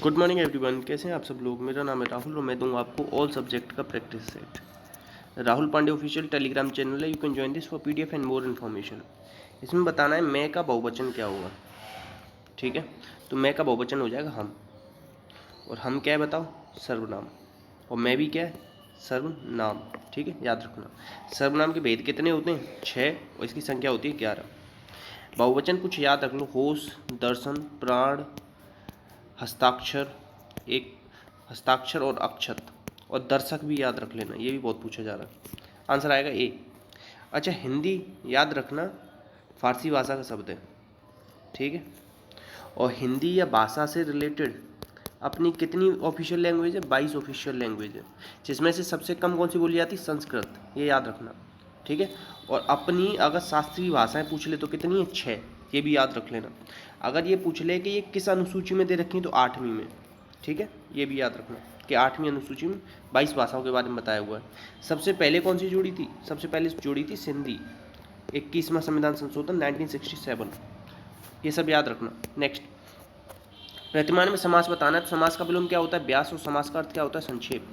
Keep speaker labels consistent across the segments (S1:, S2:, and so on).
S1: Good morning everyone, कैसे हैं आप सब लोग। मेरा नाम है राहुल और मैं दूंगा आपको ऑल सब्जेक्ट का practice set. Rahul Pandey official Telegram channel है, you can join this for PDF and more information. इसमें बताना है मैं का बहुवचन क्या होगा। ठीक है, तो मैं का बहुवचन हो जाएगा हम, और हम क्या है बताओ, सर्वनाम, और मैं भी क्या है, सर्वनाम। ठीक है, याद रखना। सर्वनाम के भेद कितने होते हैं, 6, और इसकी संख्या होती है 11। बहुवचन कुछ याद रख लो, होश, दर्शन, प्राण, हस्ताक्षर, एक हस्ताक्षर और अक्षत, और दर्शक भी याद रख लेना, ये भी बहुत पूछा जा रहा है। आंसर आएगा ए। अच्छा, हिंदी याद रखना, फारसी भाषा का शब्द है। ठीक है, और हिंदी या भाषा से रिलेटेड अपनी कितनी ऑफिशियल लैंग्वेज है, 22 ऑफिशियल लैंग्वेज है, जिसमें से सबसे कम कौन सी बोली जाती है, संस्कृत, ये याद रखना। ठीक है, और अपनी अगर शास्त्रीय भाषाएं पूछ ले तो कितनी है, 6, ये भी याद रख लेना। अगर ये पूछ ले कि ये किस अनुसूची में दे रखी है तो 8वीं में। ठीक है, ये भी याद रखना कि 8वीं अनुसूची में 22 भाषाओं के बारे में बताया हुआ है। सबसे पहले कौन सी जोड़ी थी, सबसे पहले जोड़ी थी सिंधी, 21वां संविधान संशोधन 1967, ये सब याद रखना। नेक्स्ट, प्रतिमान में समास बताना है, तो समास का विलोम क्या होता है, व्यास, और समास का अर्थ क्या होता है, संक्षेप।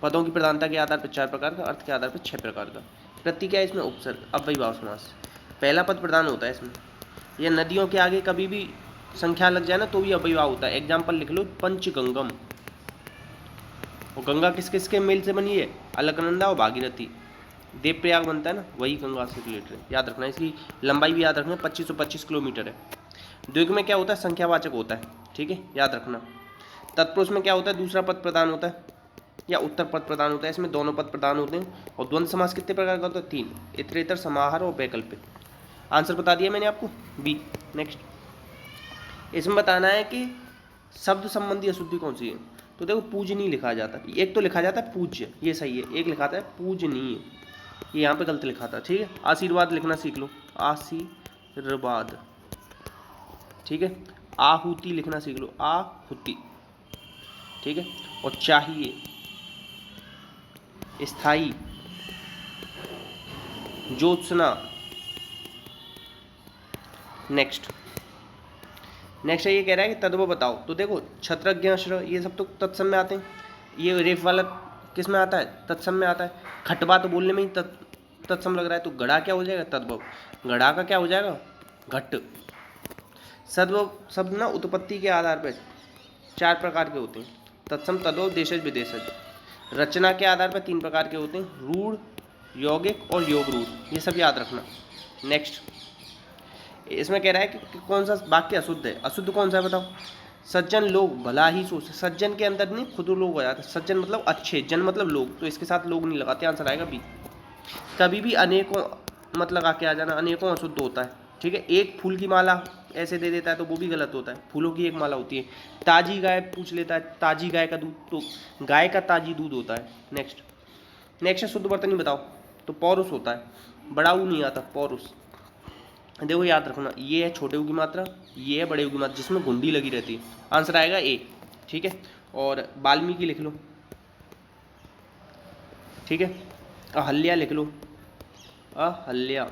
S1: पदों की प्रधानता के आधार पर 4 प्रकार का, अर्थ के आधार पर 6 प्रकार का। प्रति क्या है इसमें, उपसर्ग, अव्ययीभाव समास, पहला पद प्रधान होता है इसमें। यह नदियों के आगे कभी भी संख्या लग जाए ना तो भी अव्ययीभाव होता है। एग्जाम्पल लिख लो, पंचगंगम, और गंगा किस किस के मेल से बनी है, अलकनंदा और भागीरथी। देवप्रयाग बनता है ना, वही गंगा से रिलेटेड है, याद रखना। इसकी लंबाई भी याद रखना, 2525 किलोमीटर है। द्विग में क्या होता है, संख्यावाचक होता है। ठीक है, याद रखना। तत्पुरुष में क्या होता है, दूसरा पद प्रधान होता है या उत्तर पद प्रधान होता है, इसमें दोनों पद प्रधान होते हैं। और द्वंद्व समास कितने प्रकार का होता है, 3, इतरेतर, समाहार और वैकल्पिक। आंसर बता दिया मैंने आपको, बी। नेक्स्ट, इसमें बताना है कि शब्द संबंधी अशुद्धि कौन सी है। तो देखो, पूजनीय लिखा जाता है, एक तो लिखा जाता है पूज्य, ये सही है, एक लिखा था है पूजनीय, ये यहाँ पे गलत लिखा था। ठीक है, आशीर्वाद लिखना सीख लो, आशीर्वाद। ठीक है, आहुति लिखना सीख लो, आहुति। ठीक है, और चाहिए, स्थाई, ज्योत्सना। नेक्स्ट है, ये कह रहा है कि तद्भव बताओ। तो देखो, छत्रज्ञ, अश्र, ये सब तो तत्सम में आते हैं। ये रेफ वाला किस में आता है, तत्सम में आता है। खटबा तो बोलने में ही तत्सम लग रहा है, तो गड़ा क्या हो जाएगा, तद्भव। गड़ा का क्या हो जाएगा, घट। सद्भव शब्द ना उत्पत्ति के आधार पर 4 प्रकार के होते हैं, तत्सम, तद्भव, देशज, विदेशज। रचना के आधार पर 3 प्रकार के होते हैं, रूढ़, यौगिक और योग रूढ़, ये सब याद रखना। नेक्स्ट, इसमें कह रहा है कि कौन सा वाक्य अशुद्ध है। अशुद्ध कौन सा है बताओ, सज्जन लोग भला ही सोच, सज्जन के अंदर नहीं खुद लोग हो जाते, सज्जन मतलब अच्छे, जन मतलब लोग, तो इसके साथ लोग नहीं लगाते, आंसर आएगा बी। कभी भी अनेकों मत लगा के आ जाना, अनेकों अशुद्ध होता है। ठीक है, एक फूल की माला ऐसे दे देता है तो वो भी गलत होता है, फूलों की एक माला होती है। ताजी गाय पूछ लेता है, ताजी गाय का दूध, तो गाय का ताजी दूध होता है। नेक्स्ट शुद्ध वर्तनी बताओ, तो पौरुष होता है, बड़ा ऊ नहीं आता, पौरुष। देखो याद रखना, ये है छोटे ऊ की मात्रा, ये है बड़े ऊ की मात्रा, जिसमें गुंडी लगी रहती है, आंसर आएगा ए। ठीक है, और वाल्मीकि लिख लो। ठीक है, अहल्या लिख लो, अहल्या।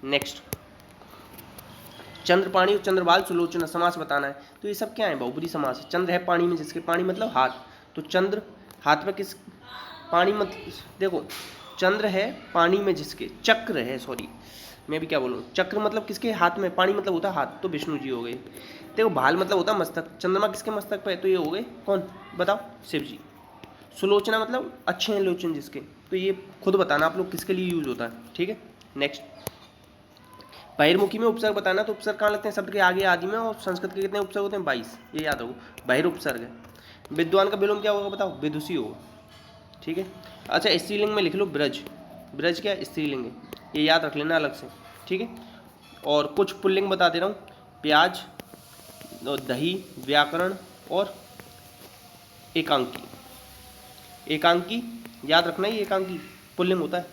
S1: नेक्स्ट, चंद्रपाणी और चंद्रबाल सुलोचना, समास बताना है। तो ये सब क्या है, बहुब्रीहि समास है। चंद्र है पानी में जिसके, पानी मतलब हाथ, तो चंद्र हाथ में किस, पानी मत, देखो चंद्र है पानी में जिसके, चक्र है, सॉरी मैं भी क्या बोलूँ, चक्र मतलब किसके हाथ में, पानी मतलब होता है हाथ, तो विष्णु जी हो गए। देखो भाल मतलब होता है मस्तक, चंद्रमा किसके मस्तक पे है, तो ये हो गए कौन, बताओ, शिव जी। सुलोचना मतलब अच्छे हैं लोचन जिसके, तो ये खुद बताना आप लोग किसके लिए यूज होता है। ठीक है, नेक्स्ट, बहिर्मुखी में उपसर्ग बताना, तो उपसर्ग कहाँ लगते हैं, शब्द के आगे आदि में, और संस्कृत के कितने उपसर्ग होते हैं, 22, ये याद रखो, बहिर्उपसर्ग है। विद्वान का विलोम क्या होगा बताओ, विदुषी होगा। ठीक है, अच्छा स्त्रीलिंग में लिख लो ब्रज, ब्रज क्या स्त्रीलिंग है, ये याद रख लेना अलग से। ठीक है, और कुछ पुल्लिंग बता दे रहा हूँ, प्याज, दही, व्याकरण और एकांकी। एकांकी याद रखना, ही एकांकी पुल्लिंग होता है।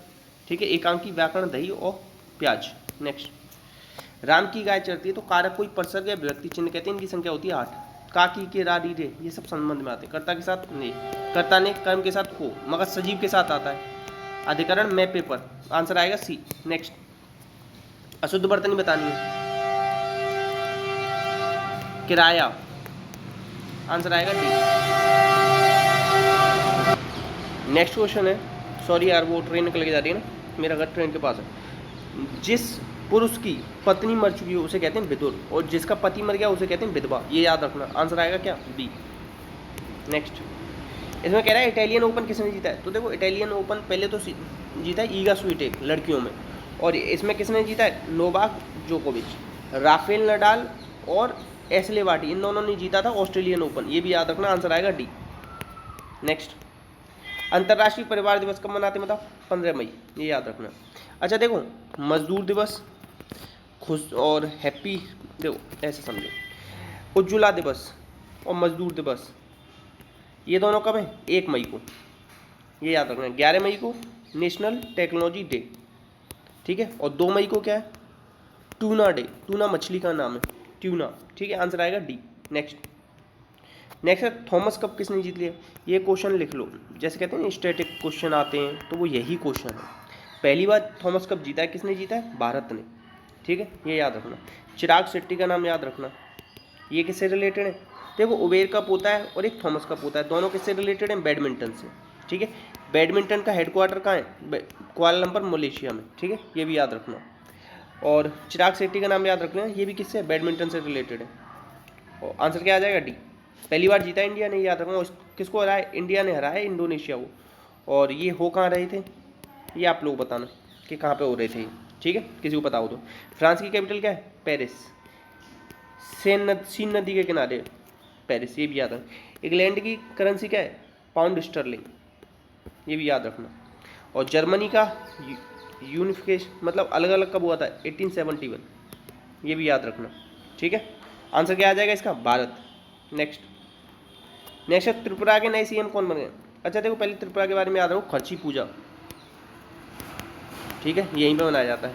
S1: ठीक है, एकांकी, व्याकरण, दही और प्याज। नेक्स्ट, राम की गाय चरती है, तो कारक कोई प्रसर्ग या व्यक्ति चिन्ह कहते हैं, इनकी संख्या होती है 8। काकी के रा री रे, ये सब संबंध में आते हैं, कर्ता के साथ ने, कर्ता ने, कर्म के साथ को, मगर सजीव के साथ आता है। अधिकरण मैं पेपर, आंसर आएगा सी। नेक्स्ट, अशुद्ध वर्तनी बतानी है, किराया, आंसर आएगा डी। नेक्स्ट क्वेश्चन है, सॉरी यार वो ट्रेन निकल के जा रही है ना, मेरा घर ट्रेन के पास है। जिस पुरुष की पत्नी मर चुकी हो उसे कहते हैं विधुर, और जिसका पति मर गया उसे कहते हैं विधवा। ये याद रखना। आंसर आएगा क्या? बी। नेक्स्ट, इसमें कह रहा है इटालियन ओपन किसने जीता है। तो देखो इटालियन ओपन पहले तो जीता है ईगा स्वीटेक लड़कियों में, और इसमें किसने जीता है? नोवाक जोकोविच, राफेल नडाल और एशले बार्टी, इन दोनों ने जीता था ऑस्ट्रेलियन ओपन। ये भी याद रखना। आंसर आएगा डी। नेक्स्ट, अंतर्राष्ट्रीय परिवार दिवस कब मनाते हैं बताओ? 15 मई। ये याद रखना। अच्छा देखो, मजदूर दिवस खुश और हैप्पी, देखो ऐसे समझो, उज्ज्वला दिवस और मजदूर दिवस ये दोनों कब है? 1 मई को। ये याद रखना। 11 मई को नेशनल टेक्नोलॉजी डे, ठीक है, और 2 मई को क्या है? Tuna day. टूना मछली का नाम है, ट्यूना, ठीक है। आंसर आएगा डी। नेक्स्ट है थॉमस कप किसने जीत लिया? ये क्वेश्चन लिख लो, जैसे कहते हैं ना स्टैटिक क्वेश्चन आते हैं तो वो यही क्वेश्चन है। पहली बार थॉमस कप जीता है, किसने जीता है? भारत ने, ठीक है, ये याद रखना। चिराग शेट्टी का नाम याद रखना। ये किससे रिलेटेड है? देखो उबेर कप होता है और एक थॉमस कप होता है, दोनों किससे रिलेटेड हैं? बैडमिंटन से, ठीक है। बैडमिंटन का हेडक्वार्टर कहाँ है? कुआलालंपुर मलेशिया में, ठीक है, ये भी याद रखना। और चिराग शेट्टी का नाम याद रखना, ये भी किससे? बैडमिंटन से रिलेटेड है। और आंसर क्या आ जाएगा? डी। पहली बार जीता इंडिया ने, याद रखना। किसको हराया? इंडिया ने हराया इंडोनेशिया को। और ये हो कहाँ रहे थे? ये आप लोग बताना कि कहाँ पे हो रहे थे, ठीक है, किसी को पता हो तो। फ्रांस की कैपिटल क्या है? पेरिस। सीन नदी के किनारे पेरिस, ये भी याद रखना। इंग्लैंड की करेंसी क्या है? पाउंड स्टर्लिंग, ये भी याद रखना। और जर्मनी का यूनिफिकेशन मतलब अलग अलग कब हुआ था? 1871, ये भी याद रखना, ठीक है। आंसर क्या आ जाएगा इसका? भारत। नेक्स्ट है त्रिपुरा के नए सीएम कौन बने? अच्छा देखो, पहले त्रिपुरा के बारे में याद रखो, खर्ची पूजा, ठीक है, यहीं पे मनाया जाता है।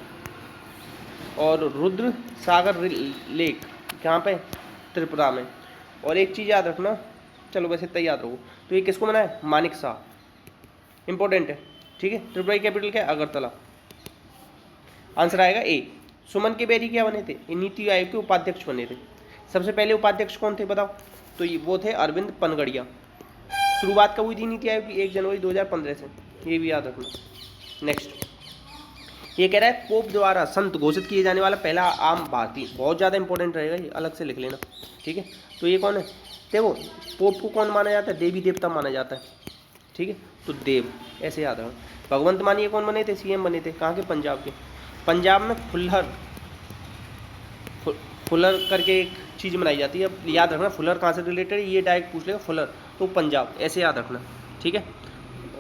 S1: और रुद्र सागर लेक कहाँ पे? त्रिपुरा में। और एक चीज़ याद रखना, चलो वैसे इतना याद रखो, तो ये किसको मना है? मानिक शाह, इंपॉर्टेंट है, ठीक है। त्रिपुरा की कैपिटल क्या है? अगरतला। आंसर आएगा ए। सुमन के बेरी क्या बने थे? ये नीति आयोग के उपाध्यक्ष बने थे। सबसे पहले उपाध्यक्ष कौन थे बताओ? तो ये वो थे अरविंद पनगड़िया। शुरुआत कब हुई थी नीति आयोग की? 1 जनवरी 2015 से, ये भी याद रखना। नेक्स्ट, ये कह रहा है पोप द्वारा संत घोषित किए जाने वाला पहला आम भारतीय। बहुत ज़्यादा इंपॉर्टेंट रहेगा, ये अलग से लिख लेना, ठीक है। तो ये कौन है? देखो पोप को कौन माना जाता है? देवी देवता माना जाता है, ठीक है, तो देव, ऐसे याद रखना। भगवंत मानिए कौन बने थे? सीएम बने थे, कहाँ के? पंजाब के। पंजाब में फुलर करके एक चीज़ बनाई जाती है, अब याद रखना। फुलर कहाँ से रिलेटेड है ये डायरेक्ट पूछ लेगा, फुलर तो पंजाब, ऐसे याद रखना, ठीक है।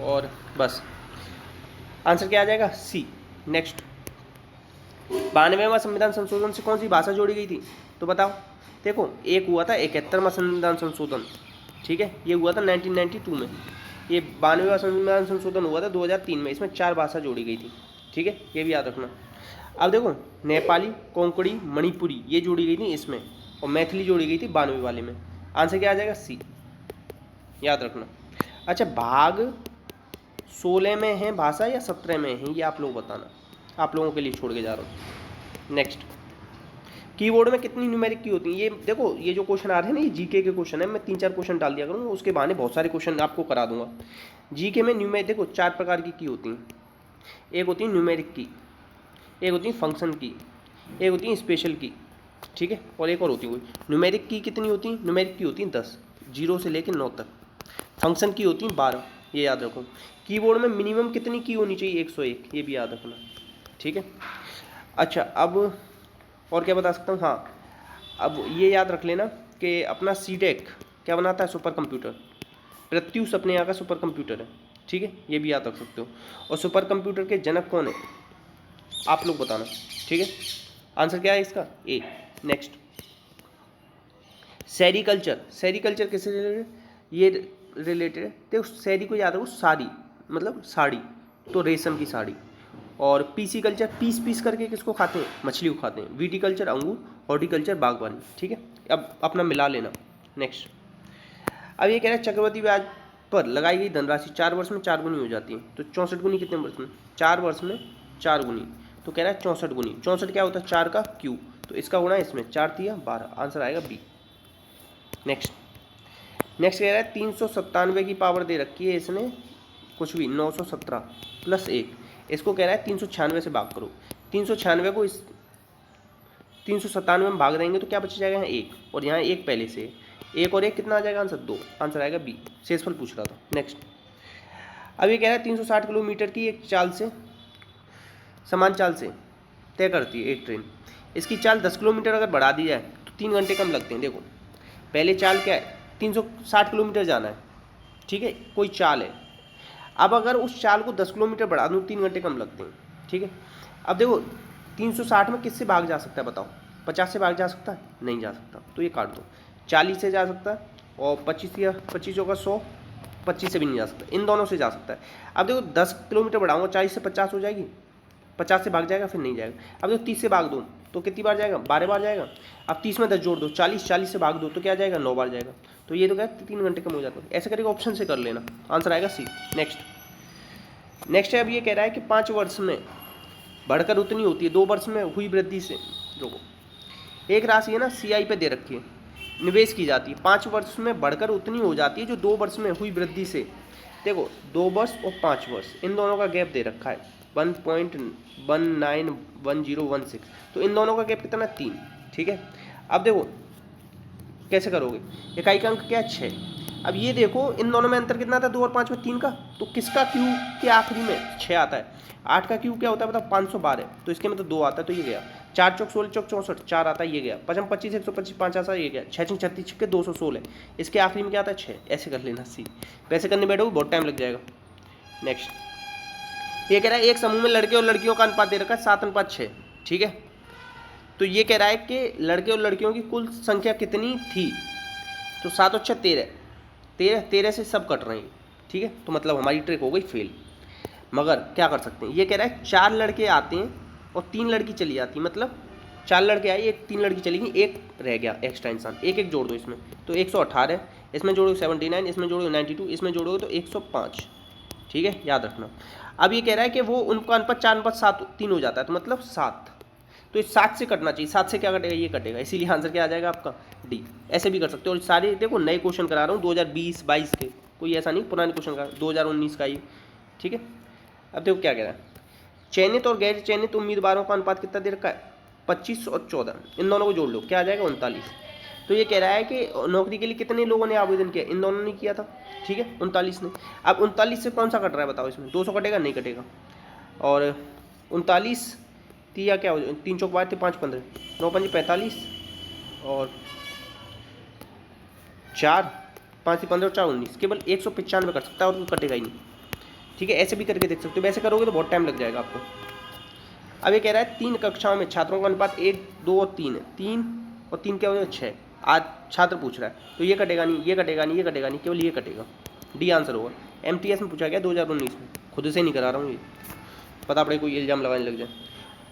S1: और बस आंसर क्या आ जाएगा? सी। नेक्स्ट, 92वां संविधान संशोधन से कौन सी भाषा जोड़ी गई थी? तो बताओ। देखो एक हुआ था 71वां संविधान संशोधन, ठीक है, ये हुआ था 1992 में। ये 92वां संविधान संशोधन हुआ था 2003 में। इसमें 4 भाषा जोड़ी गई थी, ठीक है, ये भी याद रखना। अब देखो नेपाली, कोंकणी, मणिपुरी ये जोड़ी गई थी इसमें, और मैथिली जोड़ी गई थी 92 वाले में। आंसर क्या आ जाएगा? सी, याद रखना। अच्छा, भाग 16 में है भाषा या 17 में है, ये आप लोग बताना, आप लोगों के लिए छोड़ के जा रहा हूँ। नेक्स्ट, कीबोर्ड में कितनी न्यूमेरिक की होती है? ये देखो, ये जो क्वेश्चन आ रहे हैं ना, ये जीके के क्वेश्चन है। मैं 3-4 क्वेश्चन डाल दिया करूँगा, उसके बहाने बहुत सारे क्वेश्चन आपको करा दूंगा। जीके में न्यूमेरिक देखो 4 प्रकार की होती हैं। एक होती है न्यूमेरिक की, एक होती है फंक्शन की, एक होती है स्पेशल की, ठीक है, और एक और होती है कोई। न्यूमेरिक की कितनी होती है? न्यूमेरिक की होती है 10, 0 से लेकर 9 तक। फंक्शन की होती है 12, ये याद रखो। कीबोर्ड में मिनिमम कितनी की होनी चाहिए? 101, ये भी याद रखना, ठीक है। अच्छा, अब और क्या बता सकता हूँ? हाँ, अब ये याद रख लेना कि अपना सीडेक क्या बनाता है? Super computer. प्रत्युष अपने यहाँ का सुपर कंप्यूटर है, ठीक है, ये भी याद रख सकते हो। और सुपर कंप्यूटर के जनक कौन है? आप लोग बताना, ठीक है। आंसर क्या है इसका? ए। Next, sericulture. सेरीकल्चर किससे रिलेटेड? ये रिलेटेड है, देखो सेरी को याद रखो, साड़ी मतलब साड़ी, तो रेशम की साड़ी। और पीसी कल्चर, पीस करके किसको खाते हैं? मछली को खाते हैं। विटीकल्चर अंगूर, हॉर्टिकल्चर बागवानी, ठीक है, अब अपना मिला लेना। नेक्स्ट, अब ये कह रहा है चक्रवृद्धि ब्याज पर लगाई गई धनराशि 4 वर्ष में 4 गुनी हो जाती है। तो 64 गुनी कितने वर्ष में? 4 वर्ष में 4 गुनी, तो कह रहा है 64 गुनी। 64 क्या होता है? 4 का क्यूब, तो इसका गुणा इसमें 4 तिया 12, आंसर आएगा बी। नेक्स्ट, नेक्स्ट कह रहा है 397 की पावर दे रखी है इसने कुछ भी 917 प्लस 1, इसको कह रहा है 396 से भाग करो। 396 को इस 397 में भाग देंगे तो क्या बच जाएगा यहाँ 1, और यहाँ 1 पहले से, 1 और 1 कितना आ जाएगा आंसर 2, आंसर आएगा बी। शेषफल पूछ रहा था। नेक्स्ट अब ये कह रहा है 360 किलोमीटर की एक चाल से, समान चाल से तय करती है एक ट्रेन, इसकी चाल 10 किलोमीटर अगर बढ़ा दी जाए तो 3 घंटे कम लगते हैं। देखो पहले चाल क्या है, 360 किलोमीटर जाना है, ठीक है, कोई चाल है। अब अगर उस चाल को 10 किलोमीटर बढ़ा दूँ 3 घंटे कम लगते हैं, ठीक है। अब देखो 360 में किससे भाग जा सकता है बताओ, 50 से भाग जा सकता है, नहीं जा सकता, तो ये काट दो। 40 से जा सकता है, और 25 या 25 होगा 100, 25 से भी नहीं जा सकता, इन दोनों से जा सकता है। अब देखो 10 किलोमीटर बढ़ाऊंगा, 40 से 50 हो जाएगी, 50 से भाग जाएगा, फिर नहीं जाएगा। अब देखो 30 से भाग दो तो कितनी बार जाएगा, 12 बार जाएगा। अब 30 में 10 जोड़ दो, 40 से भाग दो तो क्या जाएगा, 9 बार जाएगा। तो ये तो क्या 3 घंटे कम हो जाता है। ऐसे करके ऑप्शन से कर लेना, आंसर आएगा सी। नेक्स्ट है, अब ये कह रहा है कि 5 वर्ष में बढ़कर उतनी होती है 2 वर्ष में हुई वृद्धि से। देखो एक राशि है ना CI पे दे रखी है, निवेश की जाती है, 5 वर्ष में बढ़कर उतनी हो जाती है जो 2 वर्ष में हुई वृद्धि से। देखो 2 वर्ष और 5 वर्ष इन दोनों का गैप दे रखा है 1.191016, तो इन दोनों का गैप कितना 3, ठीक है। अब देखो कैसे करोगे, इकाई का अंक क्या है 6। अब ये देखो इन दोनों में अंतर कितना था, 2 और 5 में 3 का, तो किसका क्यू के आखिरी में 6 आता है। 8 का क्यू क्या होता है बताओ, 512, तो इसके में तो 2 आता है, तो ये गया। 4 चौक 16 चौक 64, 4 आता है, ये गया। 5 25 125 5 आता है, ये गया। 6 6 36 के 216, इसके आखिरी में क्या आता है 6। ऐसे कर लेना सी, वैसे करने बैठोगे बहुत टाइम लग जाएगा। नेक्स्ट ये कह रहा है एक समूह में लड़के और लड़कियों का अनुपात दे रखा है 7:6, ठीक है। तो ये कह रहा है कि लड़के और लड़कियों की कुल संख्या कितनी थी, तो 7 और 6 13 से सब कट रहे हैं, ठीक है। तो मतलब हमारी ट्रिक हो गई फेल। मगर क्या कर सकते हैं, ये कह रहा है 4 लड़के आते हैं और 3 लड़की चली जाती, मतलब 4 लड़के आए, 3 लड़की चली गई, 1 रह गया एक्स्ट्रा इंसान, एक जोड़ दो इसमें, तो 118, इसमें जोड़ो 79, इसमें जोड़ो 92, इसमें जोड़ोगे तो 105, ठीक है, याद रखना। अब ये कह रहा है कि वो उनका अनुपात 4:7 हो जाता है, तो मतलब 7, तो इस 7 से कटना चाहिए, 7 से क्या कटेगा, ये कटेगा, इसीलिए आंसर क्या आ जाएगा आपका डी। ऐसे भी कर सकते हो, और सारे देखो नए क्वेश्चन करा रहा हूँ 2020-22 के, कोई ऐसा नहीं पुराने क्वेश्चन का, 2019 का ही, ठीक है। अब देखो क्या कह रहा है, चयनित और गैर चयनित उम्मीदवारों का अनुपात कितना दे रखा है, 25 और 14, इन दोनों को जोड़ लो, क्या आ जाएगा 39। तो ये कह रहा है कि नौकरी के लिए कितने लोगों ने आवेदन किया, इन दोनों ने किया था, ठीक है, 39 ने। अब 39 से कौन सा कट रहा है बताओ, इसमें 200 कटेगा, नहीं कटेगा। और 39 या क्या हो, 3 चौक 12 थे, 5 15, 9 5 45, और 4 5 15 और 4 19, केवल 195 कर सकता है, और कटेगा ही नहीं, ठीक है। ऐसे भी करके देख सकते हो, वैसे करोगे तो बहुत टाइम लग जाएगा आपको। अब ये कह रहा है 3 कक्षाओं में छात्रों का अनुपात 1 2 और 3 है, 3 और 3 क्या हो जाएगा 6। आज छात्र पूछ रहा है, तो ये कटेगा नहीं, ये कटेगा नहीं, ये कटेगा नहीं, केवल ये कटेगा, डी आंसर होगा। MTS में पूछा गया 2019 में, खुद से नहीं करा रहा हूँ ये, पता पड़े कोई इल्जाम लगाने लग जाए।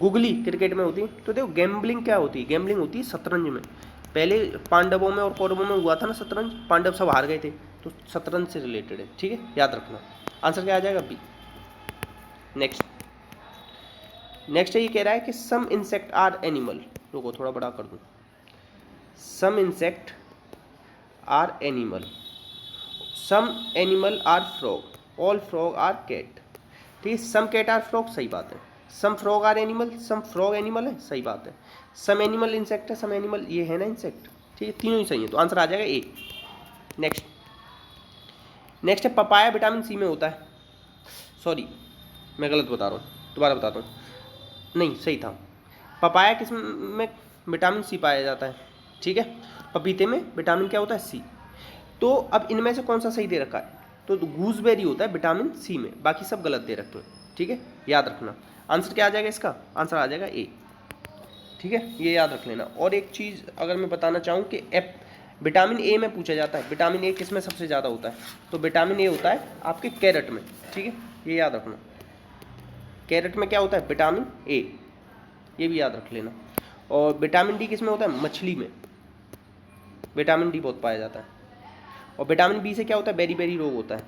S1: गुगली क्रिकेट में होती, तो देखो गैम्बलिंग क्या होती है, गैम्बलिंग होती है शतरंज में। पहले पांडवों में और कौरवों में हुआ था ना शतरंज, पांडव सब हार गए थे, तो शतरंज से रिलेटेड है, ठीक है, याद रखना। आंसर क्या आ जाएगा बी। नेक्स्ट है, ये कह रहा है कि सम इंसेक्ट आर एनिमल, रुको थोड़ा बड़ा कर दूँ, some insect are animal, some animal are frog, all frog are cat, ठीक है। सम कैट आर फ्रॉग, सही बात है। Some frog are animal, some frog animal है, सही बात है। सम एनिमल इंसेक्ट है, सम एनिमल ये है ना इंसेक्ट, ठीक है, तीनों ही सही है, तो आंसर आ जाएगा ए। नेक्स्ट है पपाया विटामिन सी में होता है, सॉरी मैं गलत बता रहा हूँ, दोबारा बताता हूँ, नहीं सही था। पपाया किस में विटामिन सी पाया जाता है, ठीक है, पपीते में विटामिन क्या होता है सी। तो अब इनमें से कौन सा सही दे रखा है, तो गूसबेरी होता है विटामिन सी में, बाकी सब गलत दे रखे हैं, ठीक है, याद रखना। आंसर क्या आ जाएगा इसका, आंसर आ जाएगा ए, ठीक है, ये याद रख लेना। और एक चीज़ अगर मैं बताना चाहूँ कि विटामिन ए में पूछा जाता है, विटामिन ए किस में सबसे ज़्यादा होता है, तो विटामिन ए होता है आपके कैरेट में, ठीक है, ये याद रखना। कैरेट में क्या होता है, विटामिन ए, ये भी याद रख लेना। और विटामिन डी किस में होता है, मछली में विटामिन डी बहुत पाया जाता है। और विटामिन बी से क्या होता है, बेरी बेरी रोग होता है,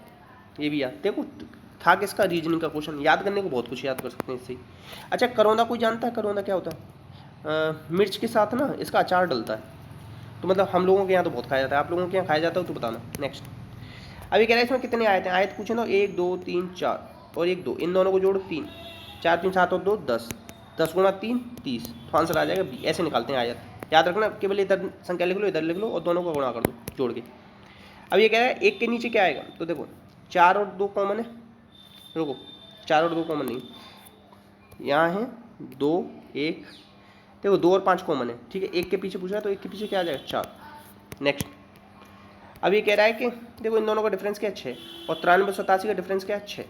S1: ये भी याद। देखो था किसका, रीजनिंग का क्वेश्चन, याद करने को बहुत कुछ याद कर सकते हैं इससे। अच्छा करौंदा कोई जानता है, करौंदा क्या होता है, मिर्च के साथ ना इसका अचार डलता है, तो तो मतलब हम लोगों के यहाँ तो बहुत खाया जाता है, आप लोगों के यहाँ खाया जाता हो तो बताना। नेक्स्ट, अभी कह रहा है इसमें कितने आयत हैं, आयत पूछे ना 1 2 3 4 और 1 2, इन दोनों को जोड़ो 3, 4 3 7 और 2 10, 10 गुणा 3 30, तो आंसर आ जाएगा बी। ऐसे निकालते हैं आयत। याद रखना, केवल इधर संख्या लिख लो, इधर लिख लो और दोनों को गुणा कर दो जोड़ के। अब ये कह रहा है एक के नीचे क्या आएगा, तो देखो 4 और 2 कॉमन है, रुको 4 और 2 कॉमन नहीं, यहाँ है 2 1, देखो 2 और 5 कॉमन है, ठीक है, एक के पीछे पूछा है तो एक के पीछे क्या आ जाएगा 4। नेक्स्ट, अब ये कह रहा है कि देखो इन दोनों का डिफरेंस क्या है 6 और 93 87 का डिफरेंस क्या है 6,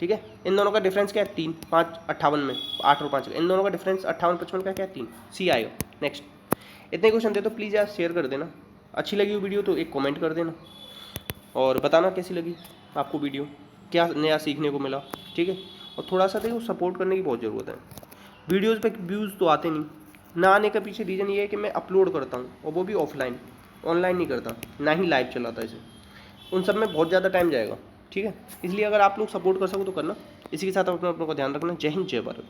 S1: ठीक है, इन दोनों का डिफरेंस क्या है 3 5 58 में 8 और 5 इन दोनों का डिफरेंस 58 55 का क्या है 3, सी आएगा। नेक्स्ट, इतने क्वेश्चन दे तो प्लीज़ यार शेयर कर देना, अच्छी लगी वीडियो तो एक कमेंट कर देना और बताना कैसी लगी आपको वीडियो, क्या नया सीखने को मिला, ठीक है, और थोड़ा सा देखो सपोर्ट करने की बहुत ज़रूरत है। वीडियोज़ पे व्यूज़ तो आते नहीं, ना आने का पीछे रीज़न ये है कि मैं अपलोड करता हूँ और वो भी ऑफलाइन, ऑनलाइन नहीं करता, ना ही लाइव चलाता इसे, उन सब में बहुत ज़्यादा टाइम जाएगा, ठीक है, इसलिए अगर आप लोग सपोर्ट कर सको तो करना। इसी के साथ अपना ध्यान रखना। जय हिंद जय भारत।